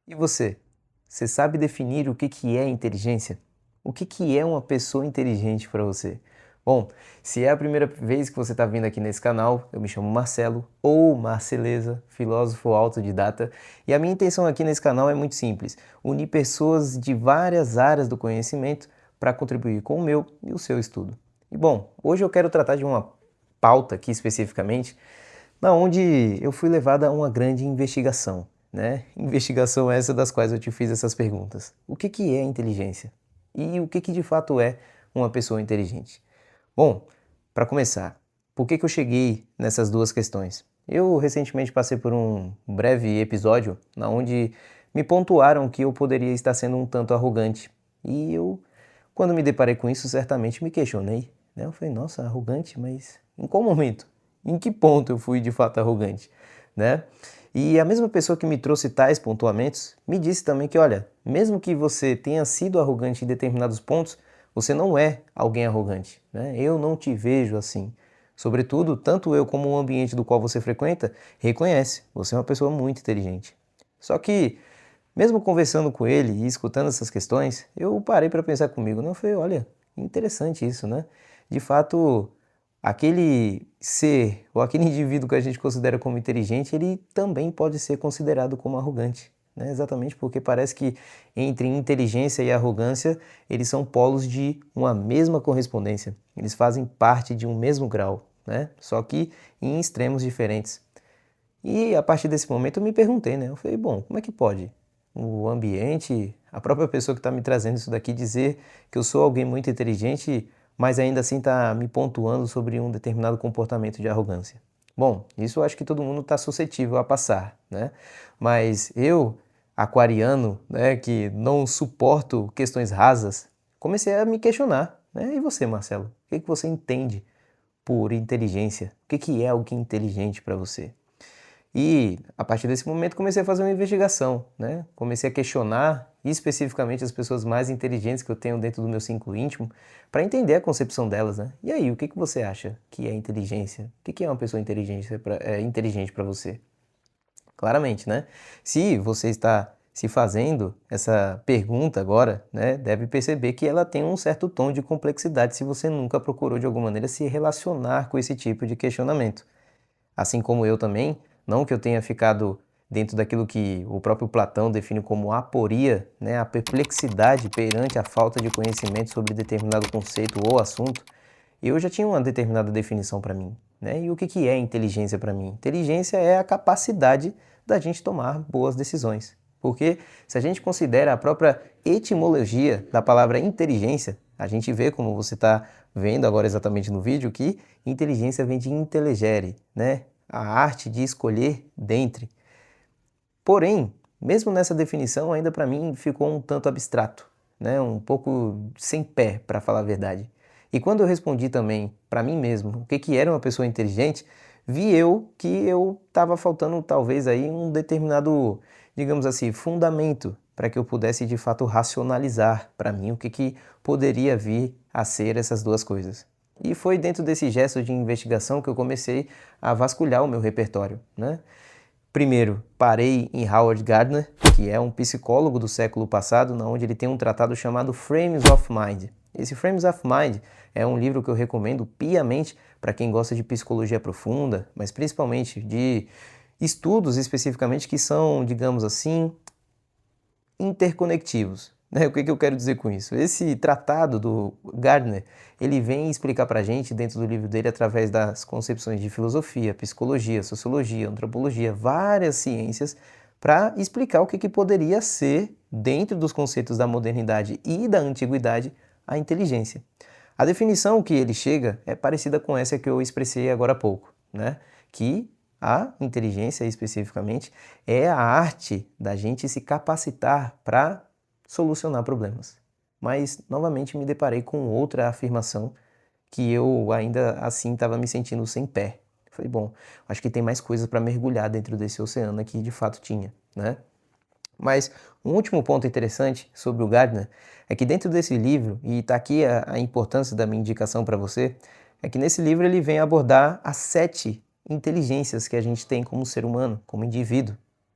E você? Você sabe definir o que é inteligência? O que é uma pessoa inteligente para você? Bom, se é a primeira vez que você está vindo aqui nesse canal, eu me chamo Marcelo, ou Marceleza, filósofo autodidata, e a minha intenção aqui nesse canal é muito simples: unir pessoas de várias áreas do conhecimento para contribuir com o meu e o seu estudo. E bom, hoje eu quero tratar de uma pauta aqui especificamente, na onde eu fui levado a uma grande investigação, né? Investigação essa das quais eu te fiz essas perguntas. O que é inteligência? E o que de fato é uma pessoa inteligente? Bom, para começar, por que eu cheguei nessas duas questões? Eu recentemente passei por um breve episódio na onde me pontuaram que eu poderia estar sendo um tanto arrogante. E eu, quando me deparei com isso, certamente me questionei, né? Eu falei, nossa, arrogante, mas em qual momento? Em que ponto eu fui de fato arrogante, né? E a mesma pessoa que me trouxe tais pontuamentos me disse também que, olha, mesmo que você tenha sido arrogante em determinados pontos, você não é alguém arrogante, né? Eu não te vejo assim. Sobretudo, tanto eu como o ambiente do qual você frequenta reconhece, você é uma pessoa muito inteligente. Só que, mesmo conversando com ele e escutando essas questões, eu parei para pensar comigo, né? Eu falei, olha, interessante isso, né? De fato, aquele ser ou aquele indivíduo que a gente considera como inteligente, ele também pode ser considerado como arrogante, né? Exatamente porque parece que entre inteligência e arrogância, eles são polos de uma mesma correspondência. Eles fazem parte de um mesmo grau, né? Só que em extremos diferentes. E a partir desse momento eu me perguntei, né? Eu falei, bom, como é que pode o ambiente, a própria pessoa que está me trazendo isso daqui dizer que eu sou alguém muito inteligente, mas ainda assim está me pontuando sobre um determinado comportamento de arrogância? Bom, isso eu acho que todo mundo está suscetível a passar, né? Mas eu, aquariano, né, que não suporto questões rasas, comecei a me questionar, né? E você, Marcelo? O que você entende por inteligência? O que é alguém inteligente para você? E a partir desse momento comecei a fazer uma investigação, né? Comecei a questionar especificamente as pessoas mais inteligentes que eu tenho dentro do meu círculo íntimo para entender a concepção delas, né? E aí, o que você acha que é inteligência? O que é uma pessoa inteligente para você? Claramente, né? Se você está se fazendo essa pergunta agora, né, deve perceber que ela tem um certo tom de complexidade se você nunca procurou de alguma maneira se relacionar com esse tipo de questionamento. Assim como eu também, não que eu tenha ficado dentro daquilo que o próprio Platão define como aporia, né, a perplexidade perante a falta de conhecimento sobre determinado conceito ou assunto, eu já tinha uma determinada definição para mim, né? E o que é inteligência para mim? Inteligência é a capacidade da gente tomar boas decisões. Porque se a gente considera a própria etimologia da palavra inteligência, a gente vê, como você está vendo agora exatamente no vídeo, que inteligência vem de intelligere, né? A arte de escolher dentre. Porém, mesmo nessa definição, ainda para mim ficou um tanto abstrato, né? Um pouco sem pé, para falar a verdade. E quando eu respondi também para mim mesmo o que era uma pessoa inteligente, vi eu que eu estava faltando talvez aí um determinado, digamos assim, fundamento para que eu pudesse de fato racionalizar para mim o que poderia vir a ser essas duas coisas. E foi dentro desse gesto de investigação que eu comecei a vasculhar o meu repertório, né? Primeiro, parei em Howard Gardner, que é um psicólogo do século passado, onde ele tem um tratado chamado Frames of Mind. Esse Frames of Mind é um livro que eu recomendo piamente para quem gosta de psicologia profunda, mas principalmente de estudos especificamente que são, digamos assim, interconectivos, né? O que eu quero dizer com isso? Esse tratado do Gardner, ele vem explicar para a gente, dentro do livro dele, através das concepções de filosofia, psicologia, sociologia, antropologia, várias ciências, para explicar o que poderia ser, dentro dos conceitos da modernidade e da antiguidade, a inteligência. A definição que ele chega é parecida com essa que eu expressei agora há pouco, né? Que a inteligência, especificamente, é a arte da gente se capacitar para solucionar problemas. Mas, novamente, me deparei com outra afirmação que eu ainda assim estava me sentindo sem pé. Falei, bom, acho que tem mais coisas para mergulhar dentro desse oceano aqui, de fato tinha, né? Mas um último ponto interessante sobre o Gardner é que dentro desse livro, e está aqui a importância da minha indicação para você, é que nesse livro ele vem abordar as 7 inteligências que a gente tem como ser humano, como indivíduo.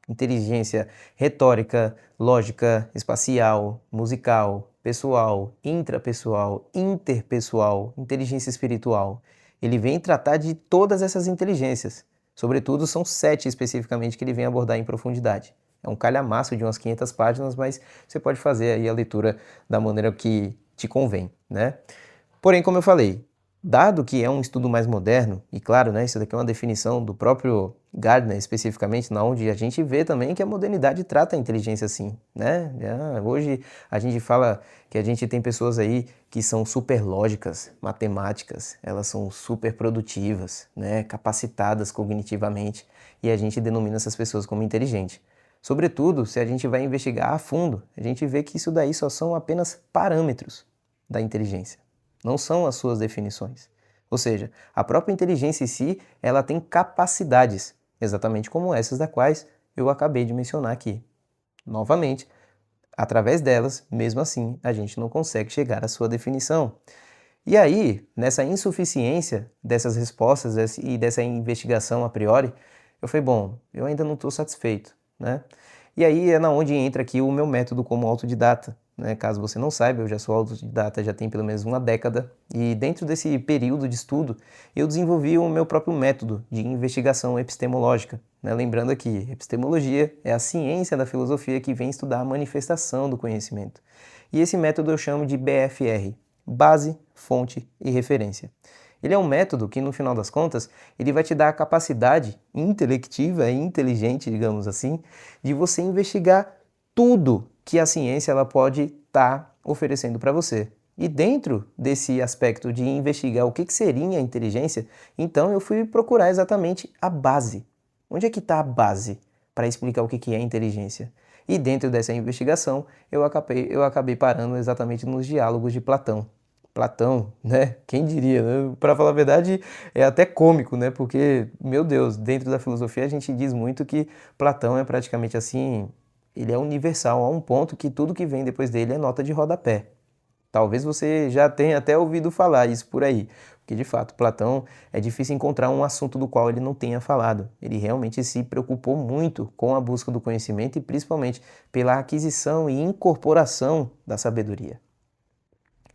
inteligência retórica, lógica, espacial, musical, pessoal, intrapessoal, interpessoal, inteligência espiritual. Ele vem tratar de todas essas inteligências. Sobretudo, são 7 especificamente que ele vem abordar em profundidade. É um calhamaço de umas 500 páginas, mas você pode fazer aí a leitura da maneira que te convém, né? Porém, como eu falei, dado que é um estudo mais moderno, e claro, né, isso daqui é uma definição do próprio Gardner especificamente, na onde a gente vê também que a modernidade trata a inteligência assim, né? Hoje a gente fala que a gente tem pessoas aí que são super lógicas, matemáticas, elas são super produtivas, né, capacitadas cognitivamente, e a gente denomina essas pessoas como inteligentes. Sobretudo, se a gente vai investigar a fundo, a gente vê que isso daí só são apenas parâmetros da inteligência, não são as suas definições. Ou seja, a própria inteligência em si, ela tem capacidades, exatamente como essas das quais eu acabei de mencionar aqui. Novamente, através delas, mesmo assim, a gente não consegue chegar à sua definição. E aí, nessa insuficiência dessas respostas e dessa investigação a priori, eu falei, bom, eu ainda não estou satisfeito, né? E aí é na onde entra aqui o meu método como autodidata, né? Caso você não saiba, eu já sou autodidata já tem pelo menos uma década, e dentro desse período de estudo, eu desenvolvi o meu próprio método de investigação epistemológica, né? Lembrando aqui, epistemologia é a ciência da filosofia que vem estudar a manifestação do conhecimento. E esse método eu chamo de BFR, base, fonte e referência. Ele é um método que, no final das contas, ele vai te dar a capacidade intelectiva e inteligente, digamos assim, de você investigar tudo que a ciência ela pode estar oferecendo para você. E dentro desse aspecto de investigar o que seria a inteligência, então eu fui procurar exatamente a base. Onde é que está a base para explicar o que é inteligência? E dentro dessa investigação, eu acabei parando exatamente nos diálogos de Platão. Platão, né? Quem diria, né? Para falar a verdade, é até cômico, né? Porque, meu Deus, dentro da filosofia a gente diz muito que Platão é praticamente assim, ele é universal, a um ponto que tudo que vem depois dele é nota de rodapé. Talvez você já tenha até ouvido falar isso por aí, porque de fato Platão é difícil encontrar um assunto do qual ele não tenha falado. Ele realmente se preocupou muito com a busca do conhecimento e principalmente pela aquisição e incorporação da sabedoria.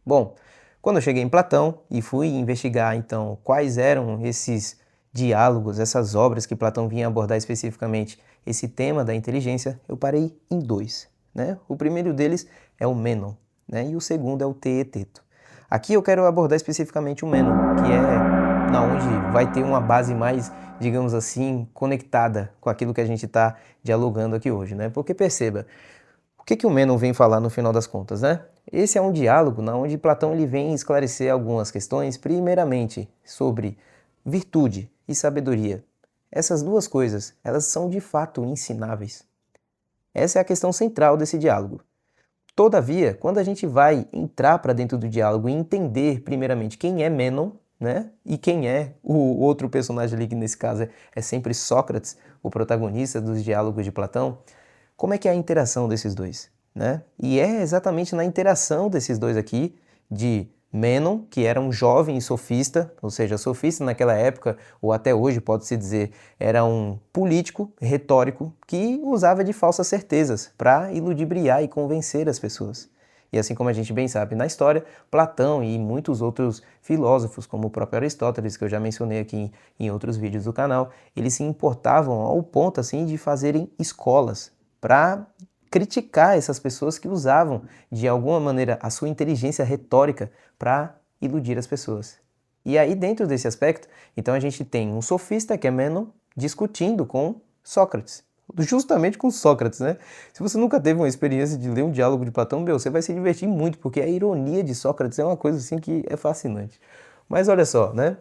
Bom, quando eu cheguei em Platão e fui investigar então quais eram esses diálogos, essas obras que Platão vinha abordar especificamente esse tema da inteligência, eu parei em 2, né? O primeiro deles é o Mênon, né? E o segundo é o Teeteto. Aqui eu quero abordar especificamente o Mênon, que é na onde vai ter uma base mais, digamos assim, conectada com aquilo que a gente está dialogando aqui hoje, né? Porque perceba, o que o Mênon vem falar no final das contas, né? Esse é um diálogo na onde Platão ele vem esclarecer algumas questões, primeiramente sobre virtude e sabedoria. Essas duas coisas, elas são de fato ensináveis. Essa é a questão central desse diálogo. Todavia, quando a gente vai entrar para dentro do diálogo e entender primeiramente quem é Mênon, né? E quem é o outro personagem ali, que nesse caso é sempre Sócrates, o protagonista dos diálogos de Platão, como é que é a interação desses dois, né? E é exatamente na interação desses dois aqui, de Mênon, que era um jovem sofista, ou seja, sofista naquela época, ou até hoje pode-se dizer, era um político retórico que usava de falsas certezas para iludibriar e convencer as pessoas. E assim como a gente bem sabe na história, Platão e muitos outros filósofos, como o próprio Aristóteles, que eu já mencionei aqui em outros vídeos do canal, eles se importavam ao ponto assim de fazerem escolas para criticar essas pessoas que usavam de alguma maneira a sua inteligência retórica para iludir as pessoas. E aí dentro desse aspecto, então a gente tem um sofista que é Mênon discutindo com Sócrates. Justamente com Sócrates, né? Se você nunca teve uma experiência de ler um diálogo de Platão, meu, você vai se divertir muito, porque a ironia de Sócrates é uma coisa assim que é fascinante. Mas olha só, né?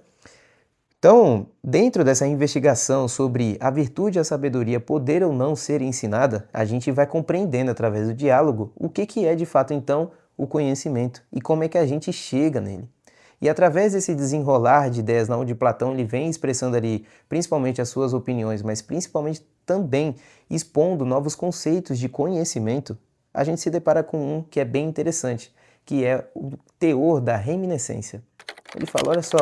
Então, dentro dessa investigação sobre a virtude e a sabedoria poder ou não ser ensinada, a gente vai compreendendo através do diálogo o que é de fato então o conhecimento e como é que a gente chega nele. E através desse desenrolar de ideias, onde Platão ele vem expressando ali principalmente as suas opiniões, mas principalmente também expondo novos conceitos de conhecimento, a gente se depara com um que é bem interessante, que é o teor da reminiscência. Ele fala, olha só,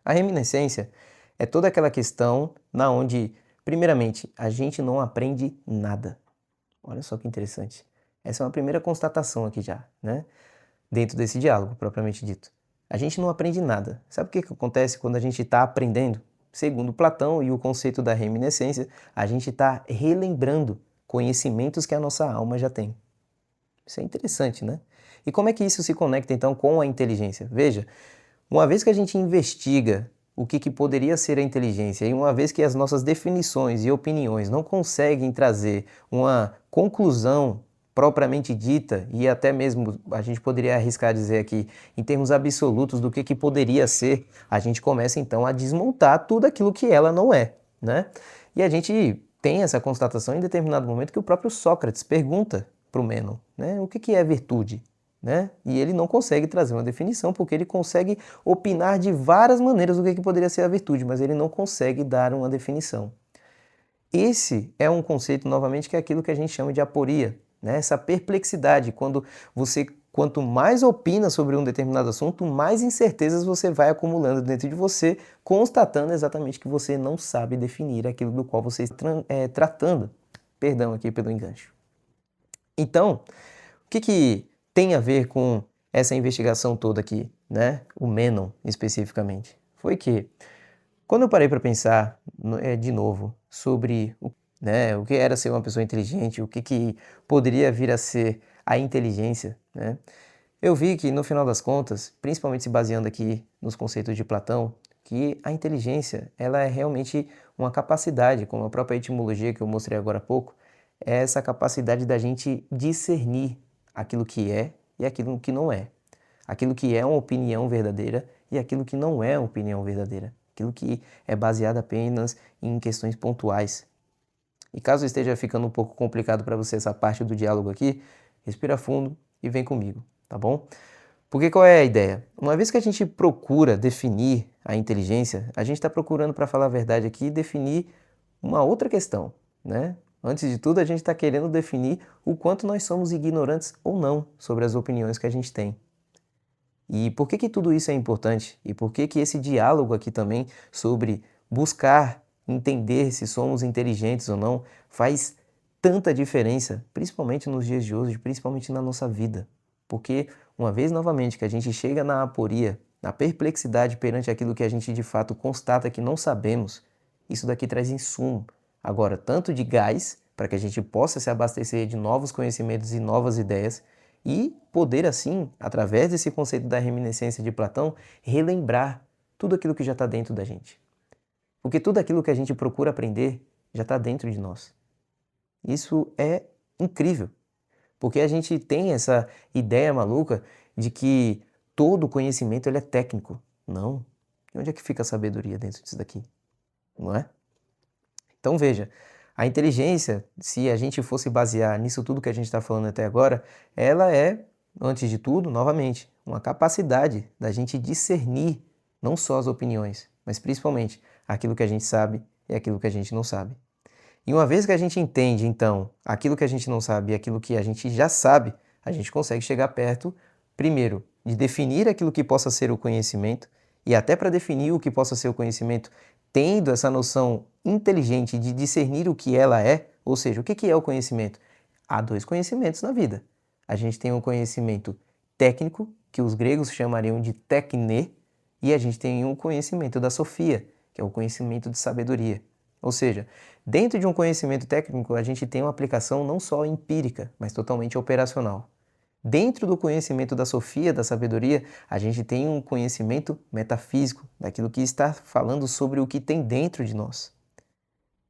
a reminiscência é toda aquela questão na onde Primeiramente, a gente não aprende nada. Olha só que interessante. Essa é uma primeira constatação aqui já, né? Dentro desse diálogo, propriamente dito. A gente não aprende nada. Sabe o que acontece quando a gente está aprendendo? Segundo Platão e o conceito da reminiscência, a gente está relembrando conhecimentos que a nossa alma já tem. Isso é interessante, né? E como é que isso se conecta então com a inteligência? Veja, uma vez que a gente investiga o que poderia ser a inteligência e uma vez que as nossas definições e opiniões não conseguem trazer uma conclusão propriamente dita e até mesmo a gente poderia arriscar dizer aqui em termos absolutos do que poderia ser, a gente começa então a desmontar tudo aquilo que ela não é, né? E a gente tem essa constatação em determinado momento que o próprio Sócrates pergunta para o Mênon, né? O que é virtude? Né? E ele não consegue trazer uma definição, porque ele consegue opinar de várias maneiras o que poderia ser a virtude, mas ele não consegue dar uma definição. Esse é um conceito, novamente, que é aquilo que a gente chama de aporia, né? Essa perplexidade, quanto mais opina sobre um determinado assunto, mais incertezas você vai acumulando dentro de você, constatando exatamente que você não sabe definir aquilo do qual você está tratando. Perdão aqui pelo engancho. Então, o que tem a ver com essa investigação toda aqui, né? O Mênon especificamente? Foi que, quando eu parei para pensar de novo sobre o que era ser uma pessoa inteligente, o que poderia vir a ser a inteligência, né? Eu vi que, no final das contas, principalmente se baseando aqui nos conceitos de Platão, que a inteligência ela é realmente uma capacidade, como a própria etimologia que eu mostrei agora há pouco, é essa capacidade da gente discernir aquilo que é e aquilo que não é. Aquilo que é uma opinião verdadeira e aquilo que não é uma opinião verdadeira. Aquilo que é baseado apenas em questões pontuais. E caso esteja ficando um pouco complicado para você essa parte do diálogo aqui, respira fundo e vem comigo, tá bom? Porque qual é a ideia? Uma vez que a gente procura definir a inteligência, a gente está procurando, para falar a verdade aqui, definir uma outra questão, né? Antes de tudo, a gente está querendo definir o quanto nós somos ignorantes ou não sobre as opiniões que a gente tem. E por que tudo isso é importante? E por que esse diálogo aqui também sobre buscar entender se somos inteligentes ou não faz tanta diferença, principalmente nos dias de hoje, principalmente na nossa vida? Porque, uma vez novamente que a gente chega na aporia, na perplexidade perante aquilo que a gente de fato constata que não sabemos, isso daqui traz insumo. Agora, tanto de gás, para que a gente possa se abastecer de novos conhecimentos e novas ideias, e poder, assim, através desse conceito da reminiscência de Platão, relembrar tudo aquilo que já está dentro da gente. Porque tudo aquilo que a gente procura aprender já está dentro de nós. Isso é incrível, porque a gente tem essa ideia maluca de que todo conhecimento ele é técnico. Não. E onde é que fica a sabedoria dentro disso daqui? Não é? Então veja, a inteligência, se a gente fosse basear nisso tudo que a gente está falando até agora, ela é, antes de tudo, novamente, uma capacidade da gente discernir não só as opiniões, mas principalmente aquilo que a gente sabe e aquilo que a gente não sabe. E uma vez que a gente entende, então, aquilo que a gente não sabe e aquilo que a gente já sabe, a gente consegue chegar perto, primeiro, de definir aquilo que possa ser o conhecimento, e até para definir o que possa ser o conhecimento, tendo essa noção inteligente de discernir o que ela é, ou seja, o que é o conhecimento? Há dois conhecimentos na vida. A gente tem um conhecimento técnico, que os gregos chamariam de tekne, e a gente tem um conhecimento da sofia, que é o conhecimento de sabedoria. Ou seja, dentro de um conhecimento técnico, a gente tem uma aplicação não só empírica, mas totalmente operacional. Dentro do conhecimento da sofia, da sabedoria, a gente tem um conhecimento metafísico, daquilo que está falando sobre o que tem dentro de nós.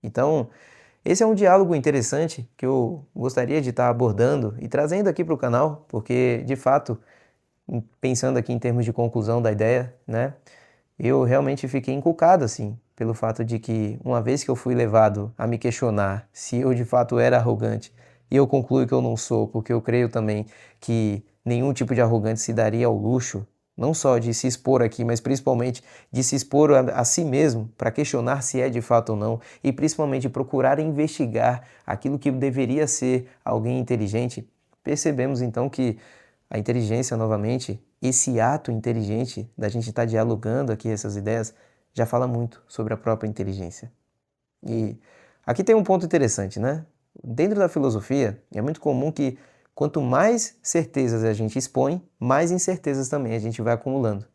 Então, esse é um diálogo interessante que eu gostaria de estar abordando e trazendo aqui para o canal, porque, de fato, pensando aqui em termos de conclusão da ideia, né, eu realmente fiquei encucado, assim, pelo fato de que, uma vez que eu fui levado a me questionar se eu de fato era arrogante, e eu concluo que eu não sou, porque eu creio também que nenhum tipo de arrogante se daria ao luxo, não só de se expor aqui, mas principalmente de se expor a si mesmo para questionar se é de fato ou não, e principalmente procurar investigar aquilo que deveria ser alguém inteligente, percebemos então que a inteligência, novamente, esse ato inteligente da gente estar dialogando aqui essas ideias, já fala muito sobre a própria inteligência. E Aqui tem um ponto interessante, né? Dentro da filosofia, é muito comum que quanto mais certezas a gente expõe, mais incertezas também a gente vai acumulando.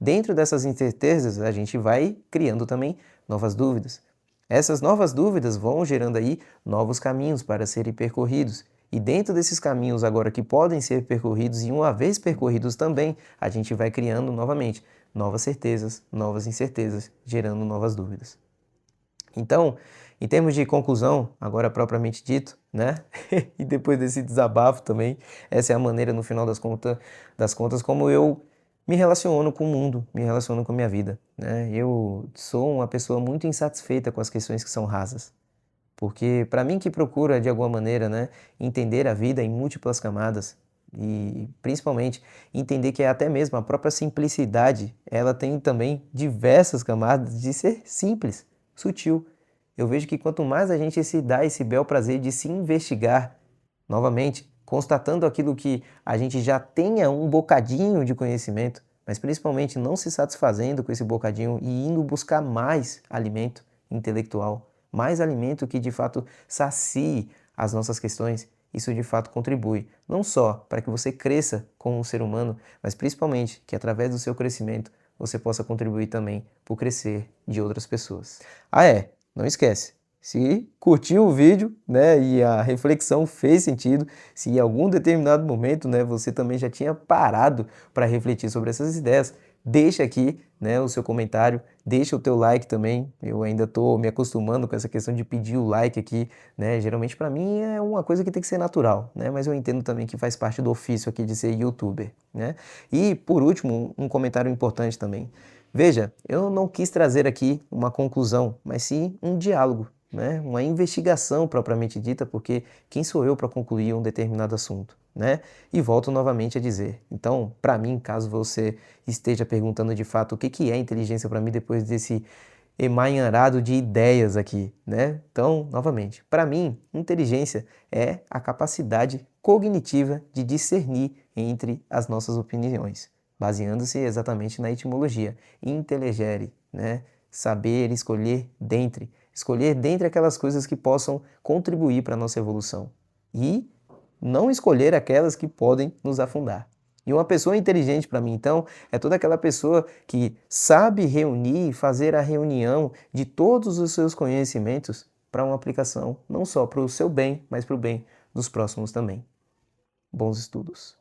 Dentro dessas incertezas, a gente vai criando também novas dúvidas. Essas novas dúvidas vão gerando aí novos caminhos para serem percorridos. E dentro desses caminhos agora que podem ser percorridos e uma vez percorridos também, a gente vai criando novamente novas certezas, novas incertezas, gerando novas dúvidas. Então, em termos de conclusão, agora propriamente dito, né? E depois desse desabafo também, essa é a maneira no final das contas como eu me relaciono com o mundo, me relaciono com a minha vida, né? Eu sou uma pessoa muito insatisfeita com as questões que são rasas. Porque para mim que procura de alguma maneira, né, entender a vida em múltiplas camadas e principalmente entender que até mesmo a própria simplicidade, ela tem também diversas camadas de ser simples, sutil. Eu vejo que quanto mais a gente se dá esse bel prazer de se investigar, novamente, constatando aquilo que a gente já tenha um bocadinho de conhecimento, mas principalmente não se satisfazendo com esse bocadinho e indo buscar mais alimento intelectual, mais alimento que de fato sacie as nossas questões, isso de fato contribui não só para que você cresça como um ser humano, mas principalmente que através do seu crescimento você possa contribuir também para o crescer de outras pessoas. Ah é, não esquece, se curtiu o vídeo, né, e a reflexão fez sentido, se em algum determinado momento, né, você também já tinha parado para refletir sobre essas ideias, deixa aqui, né, o seu comentário, deixa o teu like também. Eu ainda estou me acostumando com essa questão de pedir o like aqui, né? Geralmente para mim é uma coisa que tem que ser natural, né? Mas eu entendo também que faz parte do ofício aqui de ser youtuber, né? E por último, um comentário importante também. Veja, eu não quis trazer aqui uma conclusão, mas sim um diálogo, né? Uma investigação propriamente dita, porque quem sou eu para concluir um determinado assunto, né? E volto novamente a dizer. Então, para mim, caso você esteja perguntando de fato o que é inteligência para mim depois desse emaranhado de ideias aqui, né? Então, novamente, para mim, inteligência é a capacidade cognitiva de discernir entre as nossas opiniões, baseando-se exatamente na etimologia, intelligere, né? Saber escolher dentre aquelas coisas que possam contribuir para a nossa evolução e não escolher aquelas que podem nos afundar. E uma pessoa inteligente para mim, então, é toda aquela pessoa que sabe reunir e fazer a reunião de todos os seus conhecimentos para uma aplicação, não só para o seu bem, mas para o bem dos próximos também. Bons estudos!